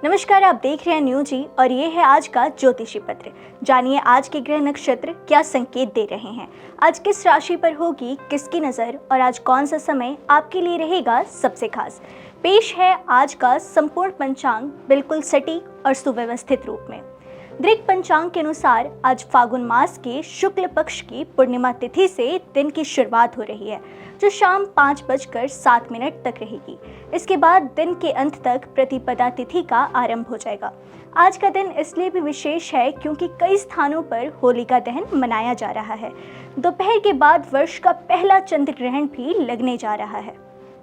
नमस्कार, आप देख रहे हैं न्यूज जी और ये है आज का ज्योतिषी पत्र। जानिए आज के ग्रह नक्षत्र क्या संकेत दे रहे हैं, आज किस राशि पर होगी किसकी नजर और आज कौन सा समय आपके लिए रहेगा सबसे खास। पेश है आज का संपूर्ण पंचांग बिल्कुल सटीक और सुव्यवस्थित रूप में। ग्रीक पंचांग के अनुसार आज फागुन मास के शुक्ल पक्ष की पूर्णिमा तिथि से दिन की शुरुआत हो रही है, जो शाम 5:07 तक रहेगी। इसके बाद दिन के अंत तक प्रतिपदा तिथि का आरंभ हो जाएगा। आज का दिन इसलिए भी विशेष है क्योंकि कई स्थानों पर होलिका दहन मनाया जा रहा है। दोपहर के बाद वर्ष का पहला चंद्र ग्रहण भी लगने जा रहा है।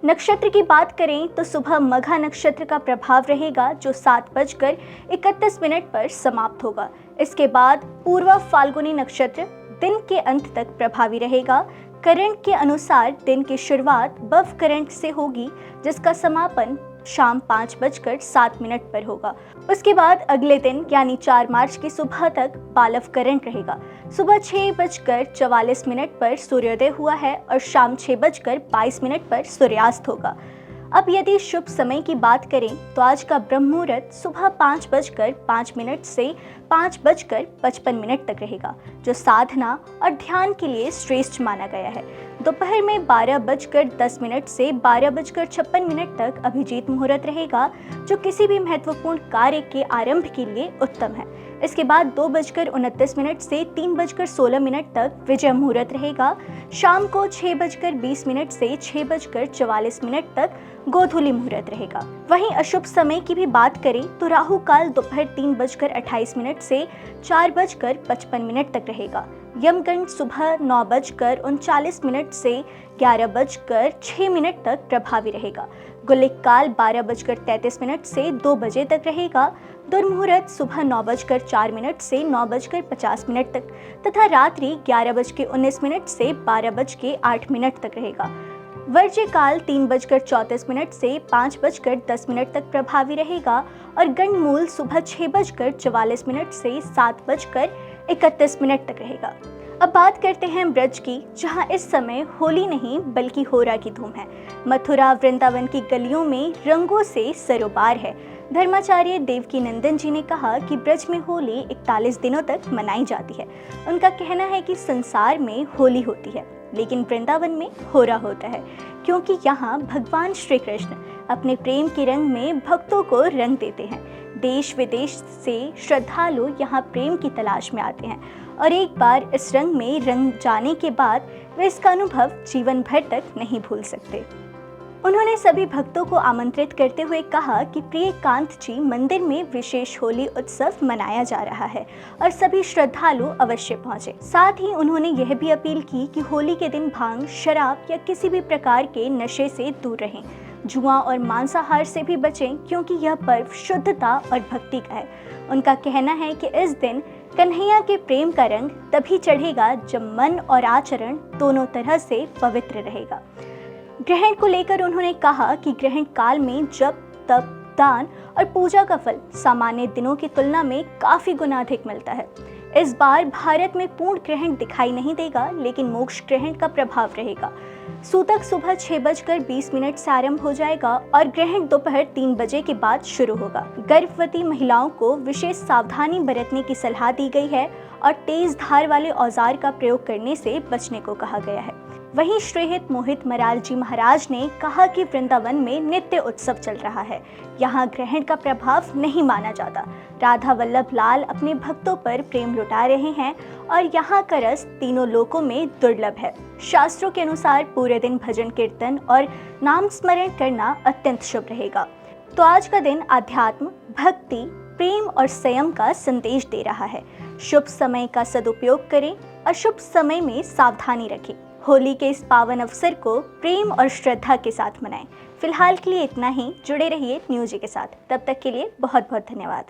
नक्षत्र की बात करें तो सुबह मघा नक्षत्र का प्रभाव रहेगा, जो 7:31 पर समाप्त होगा। इसके बाद पूर्वा फाल्गुनी नक्षत्र दिन के अंत तक प्रभावी रहेगा। करंट के अनुसार दिन की शुरुआत बव करंट से होगी, जिसका समापन शाम 5:07 पर होगा। उसके बाद अगले दिन यानी 4 मार्च की सुबह तक बालव करंट रहेगा। सुबह 6:44 पर सूर्योदय हुआ है और शाम 6:22 पर सूर्यास्त होगा। अब यदि शुभ समय की बात करें तो आज का ब्रह्म मुहूर्त सुबह 5:05 से 5:55 तक रहेगा, जो साधना और ध्यान के लिए श्रेष्ठ माना गया है। दोपहर में 12:10 से 12:56 तक अभिजीत मुहूर्त रहेगा, जो किसी भी महत्वपूर्ण कार्य के आरंभ के लिए उत्तम है। इसके बाद 2:29 से 3:16 तक विजय मुहूर्त रहेगा। शाम को 6:20 से 6:44 तक गोधूली मुहूर्त रहेगा। वहीं अशुभ समय की भी बात करें तो राहु काल दोपहर 3:28 से 4:55 तक रहेगा। यमगंड सुबह 9:39 से 11:06 तक प्रभावी रहेगा। गुलिक काल 12:33 से 2 बजे तक रहेगा। दुर्मुहूर्त सुबह 9:04 से 9:50 तक तथा रात्रि 11:19 से 12:08 तक रहेगा। वर्ज्य काल 3:34 से 5:10 तक प्रभावी रहेगा और गंडमूल सुबह 6:44 से 7:31 तक रहेगा। अब बात करते हैं ब्रज की, जहां इस समय होली नहीं बल्कि होरा की धूम है। मथुरा वृंदावन की गलियों में रंगों से सरोबार है। धर्माचार्य देवकी नंदन जी ने कहा कि ब्रज में होली 41 दिनों तक मनाई जाती है। उनका कहना है कि संसार में होली होती है लेकिन वृंदावन में होरा होता है, क्योंकि यहाँ भगवान श्री कृष्ण अपने प्रेम के रंग में भक्तों को रंग देते हैं। देश विदेश से श्रद्धालु यहाँ प्रेम की तलाश में आते हैं और एक बार इस रंग में रंग जाने के बाद वे इसका अनुभव जीवन भर तक नहीं भूल सकते। उन्होंने सभी भक्तों को आमंत्रित करते हुए कहा कि प्रिय कांत जी, मंदिर में विशेष होली उत्सव मनाया जा रहा है और सभी श्रद्धालु अवश्य पहुंचे। साथ ही उन्होंने यह भी अपील की कि होली के दिन भांग, शराब या किसी भी प्रकार के नशे से दूर रहें। जुआ और मांसाहार से भी बचें, क्योंकि यह पर्व शुद्धता और भक्ति का है। उनका कहना है कि इस दिन कन्हैया के प्रेम का रंग तभी चढ़ेगा जब मन और आचरण दोनों तरह से पवित्र रहेगा। ग्रहण को लेकर उन्होंने कहा कि ग्रहण काल में जप, तप, दान और पूजा का फल सामान्य दिनों की तुलना में काफी गुना अधिक मिलता है। इस बार भारत में पूर्ण ग्रहण दिखाई नहीं देगा, लेकिन मोक्ष ग्रहण का प्रभाव रहेगा। सूतक सुबह 6:20 से आरंभ हो जाएगा और ग्रहण दोपहर 3 बजे के बाद शुरू होगा। गर्भवती महिलाओं को विशेष सावधानी बरतने की सलाह दी गई है और तेज धार वाले औजार का प्रयोग करने से बचने को कहा गया है। वहीं श्रीहित मोहित मराल जी महाराज ने कहा कि वृंदावन में नित्य उत्सव चल रहा है, यहाँ ग्रहण का प्रभाव नहीं माना जाता। राधा वल्लभ लाल अपने भक्तों पर प्रेम लुटा रहे हैं और यहाँ का रस तीनों लोकों में दुर्लभ है। शास्त्रों के अनुसार पूरे दिन भजन कीर्तन और नाम स्मरण करना अत्यंत शुभ रहेगा। तो आज का दिन अध्यात्म, भक्ति, प्रेम और संयम का संदेश दे रहा है। शुभ समय का सदुपयोग करें, अशुभ समय में सावधानी रखें। होली के इस पावन अवसर को प्रेम और श्रद्धा के साथ मनाएं। फिलहाल के लिए इतना ही। जुड़े रहिए न्यूज के साथ। तब तक के लिए बहुत बहुत धन्यवाद।